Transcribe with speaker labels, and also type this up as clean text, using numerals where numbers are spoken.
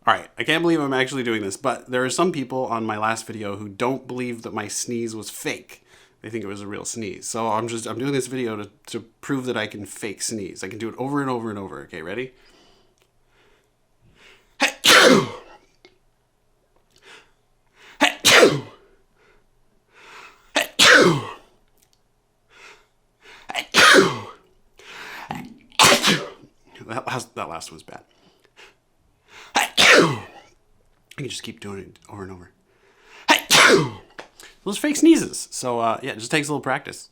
Speaker 1: Alright, I can't believe I'm actually doing this, but there are some people on my last video who don't believe that my sneeze was fake. They think it was a real sneeze. So I'm doing this video to prove that I can fake sneeze. I can do it over and over and over. Okay, ready? That last one was bad. I can just keep doing it over and over. Those fake sneezes. So yeah, it just takes a little practice.